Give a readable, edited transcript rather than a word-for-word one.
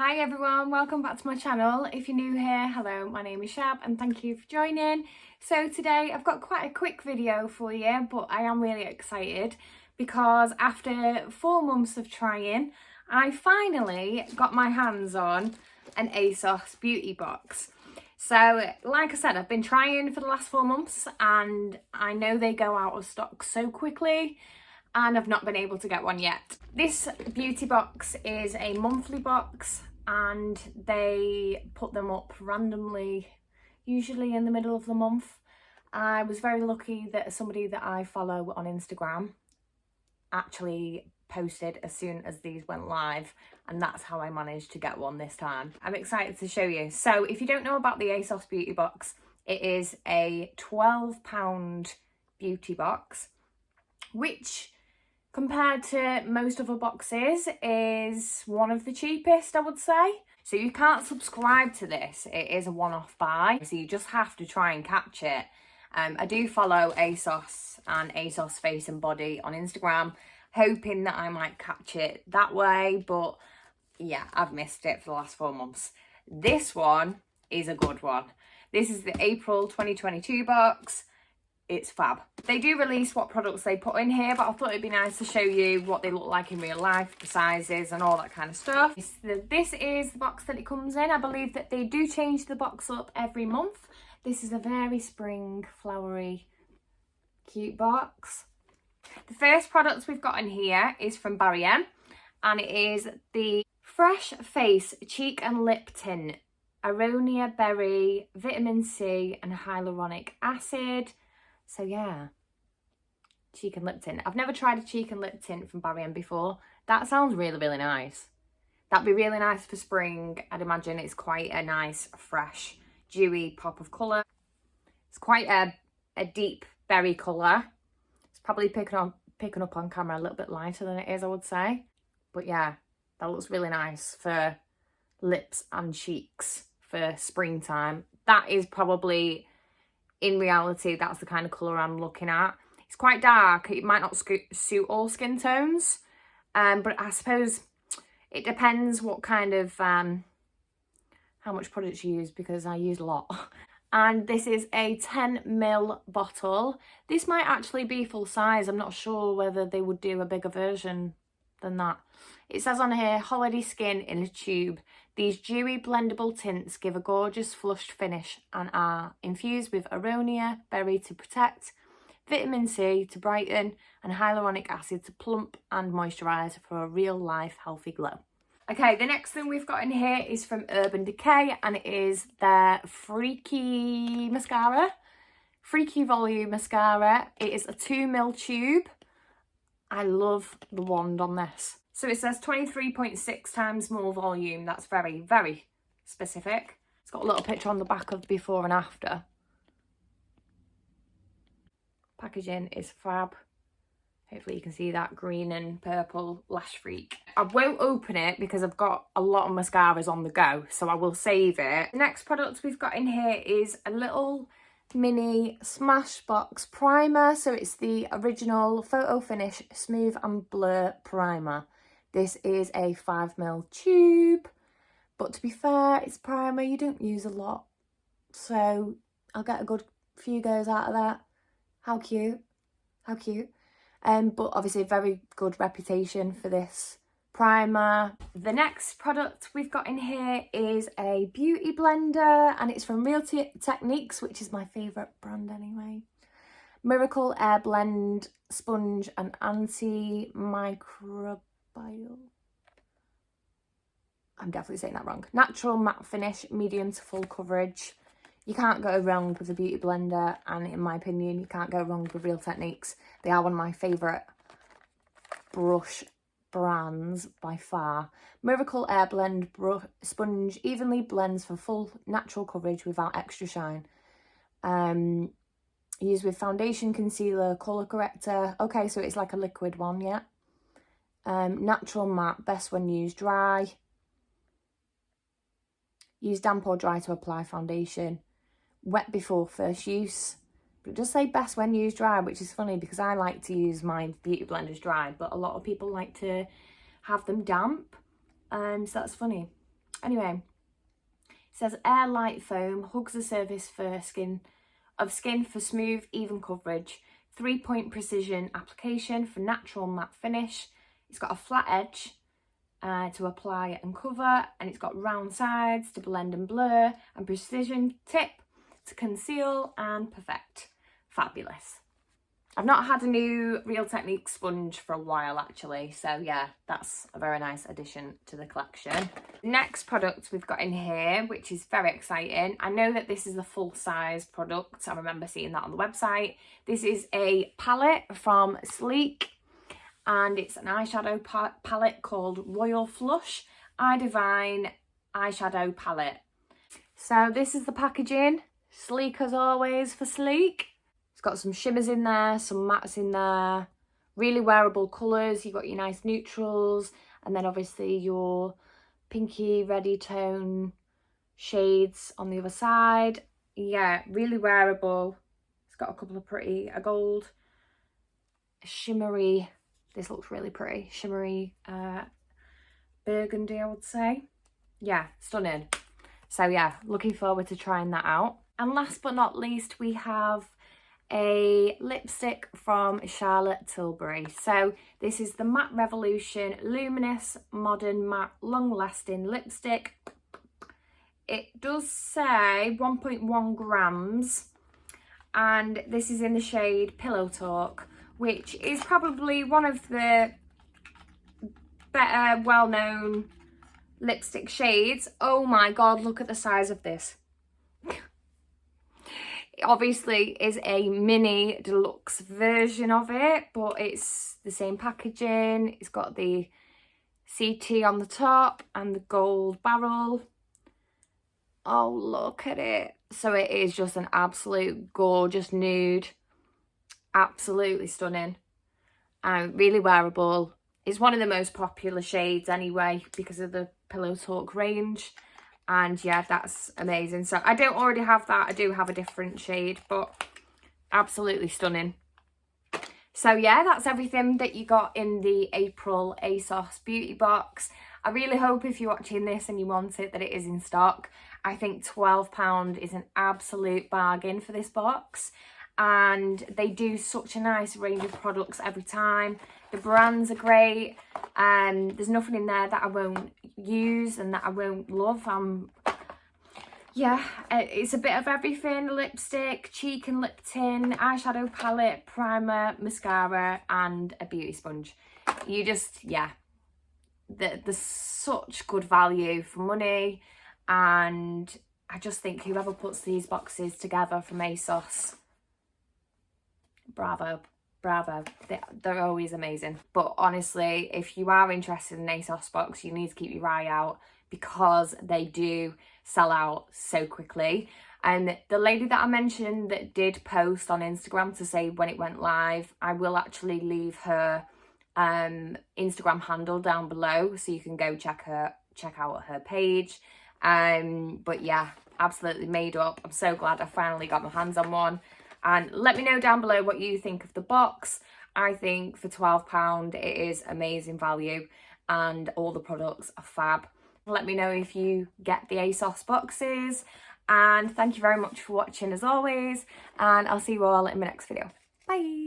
Hi everyone, welcome back to my channel. If you're new here, hello, my name is Shab and thank you for joining. So today I've got quite a quick video for you, but I am really excited because after 4 months of trying, I finally got my hands on an ASOS Beauty Box. So like I said, I've been trying for the last 4 months and I know they go out of stock so quickly and I've not been able to get one yet. This beauty box is a monthly box and they put them up randomly, usually in the middle of the month. I was very lucky that somebody that I follow on Instagram actually posted as soon as these went live, and that's how I managed to get one this time. I'm excited to show you. So if you don't know about the ASOS Beauty Box, it is a £12 beauty box, which compared to most other boxes is one of the cheapest, I would say. So you can't subscribe to this, it is a one-off buy, so you just have to try and catch it. I do follow ASOS and ASOS Face and Body on Instagram, hoping that I might catch it that way, but yeah, I've missed it for the last 4 months. This one is a good one. This is the April 2022 box. It's fab. They do release what products they put in here, but I thought it'd be nice to show you what they look like in real life, the sizes and all that kind of stuff. This is the box that it comes in. I believe that they do change the box up every month. This is a very spring, flowery, cute box. The first product we've got in here is from Barry M, and it is the Fresh Face Cheek and Lip Tint, Aronia Berry, Vitamin C and Hyaluronic Acid. So yeah, cheek and lip tint. I've never tried a cheek and lip tint from Barry M before. That sounds really, really nice. That'd be really nice for spring. I'd imagine it's quite a nice, fresh, dewy pop of colour. It's quite a deep berry colour. It's probably picking up on camera a little bit lighter than it is, I would say. But yeah, that looks really nice for lips and cheeks for springtime. That is probably, in reality, that's the kind of colour I'm looking at. It's quite dark. It might not suit all skin tones, but I suppose it depends what kind of, how much product you use, because I use a lot. And this is a 10ml bottle. This might actually be full size. I'm not sure whether they would do a bigger version than that. It says on here, holiday skin in a tube. These dewy blendable tints give a gorgeous flushed finish and are infused with Aronia Berry to protect, Vitamin C to brighten and Hyaluronic Acid to plump and moisturise for a real life healthy glow. Okay, the next thing we've got in here is from Urban Decay, and it is their Freaky Mascara. Freaky Volume Mascara. It is a 2ml tube. I love the wand on this. So it says 23.6 times more volume. That's very, very specific. It's got a little picture on the back of the before and after. Packaging is fab. Hopefully you can see that green and purple Lash Freak. I won't open it because I've got a lot of mascaras on the go, so I will save it. The next product we've got in here is a little mini Smashbox primer. So it's the original Photo Finish Smooth and Blur Primer. This is a 5ml tube, but to be fair, it's primer, you don't use a lot. So I'll get a good few goes out of that. How cute, how cute. But obviously a very good reputation for this primer. The next product we've got in here is a beauty blender, and it's from Real Techniques, which is my favourite brand anyway. Miracle Air Blend Sponge and Antimicrobial. I'm definitely saying that wrong. Natural matte finish, medium to full coverage. You can't go wrong with a beauty blender, and in my opinion, you can't go wrong with Real Techniques. They are one of my favourite brush brands by far. Miracle Air Blend Sponge evenly blends for full natural coverage without extra shine. Used with foundation, concealer, colour corrector. Okay, so it's like a liquid one, yeah. Natural matte, best when used dry. Use damp or dry to apply foundation. Wet before first use. But it does say best when used dry, which is funny because I like to use my beauty blenders dry, but a lot of people like to have them damp. So that's funny. Anyway, it says air light foam hugs the surface for skin for smooth, even coverage. 3-point precision application for natural matte finish. It's got a flat edge to apply and cover, and it's got round sides to blend and blur, and precision tip to conceal and perfect. Fabulous. I've not had a new Real Technique sponge for a while actually, so yeah, that's a very nice addition to the collection. Next product we've got in here, which is very exciting. I know that this is a full size product. I remember seeing that on the website. This is a palette from Sleek, and it's an eyeshadow palette called Royal Flush Eye Divine Eyeshadow Palette. So this is the packaging, sleek as always for Sleek. It's got some shimmers in there, some mattes in there, really wearable colours. You've got your nice neutrals, and then obviously your pinky reddy tone shades on the other side. Yeah, really wearable. It's got a couple of a gold, a shimmery, this looks really pretty, shimmery burgundy, I would say. Yeah, stunning. So yeah, looking forward to trying that out. And last but not least, we have a lipstick from Charlotte Tilbury. So this is the Matte Revolution Luminous Modern Matte Long Lasting Lipstick. It does say 1.1 grams, and this is in the shade Pillow Talk, which is probably one of the better well-known lipstick shades. Oh my god, look at the size of this. It obviously is a mini deluxe version of it, but it's the same packaging. It's got the CT on the top and the gold barrel. Oh, look at it. So it is just an absolute gorgeous nude. Absolutely stunning. And really wearable. It's one of the most popular shades anyway because of the Pillow Talk range. And yeah, that's amazing. So I don't already have that. I do have a different shade, but absolutely stunning. So yeah, that's everything that you got in the April ASOS Beauty Box. I really hope if you're watching this and you want it, that it is in stock. I think £12 is an absolute bargain for this box. And they do such a nice range of products every time. The brands are great, and there's nothing in there that I won't use and that I won't love. Yeah, it's a bit of everything: lipstick, cheek and lip tint, eyeshadow palette, primer, mascara, and a beauty sponge. You just, yeah, there's such good value for money, and I just think whoever puts these boxes together from ASOS, bravo, bravo. They're always amazing. But honestly, if you are interested in ASOS box, you need to keep your eye out because they do sell out so quickly. And the lady that I mentioned that did post on Instagram to say when it went live, I will actually leave her Instagram handle down below so you can go check out her page. But yeah, absolutely made up. I'm so glad I finally got my hands on one. And let me know down below what you think of the box. I think for £12 it is amazing value and all the products are fab. Let me know if you get the ASOS boxes, and thank you very much for watching as always, and I'll see you all in my next video. Bye!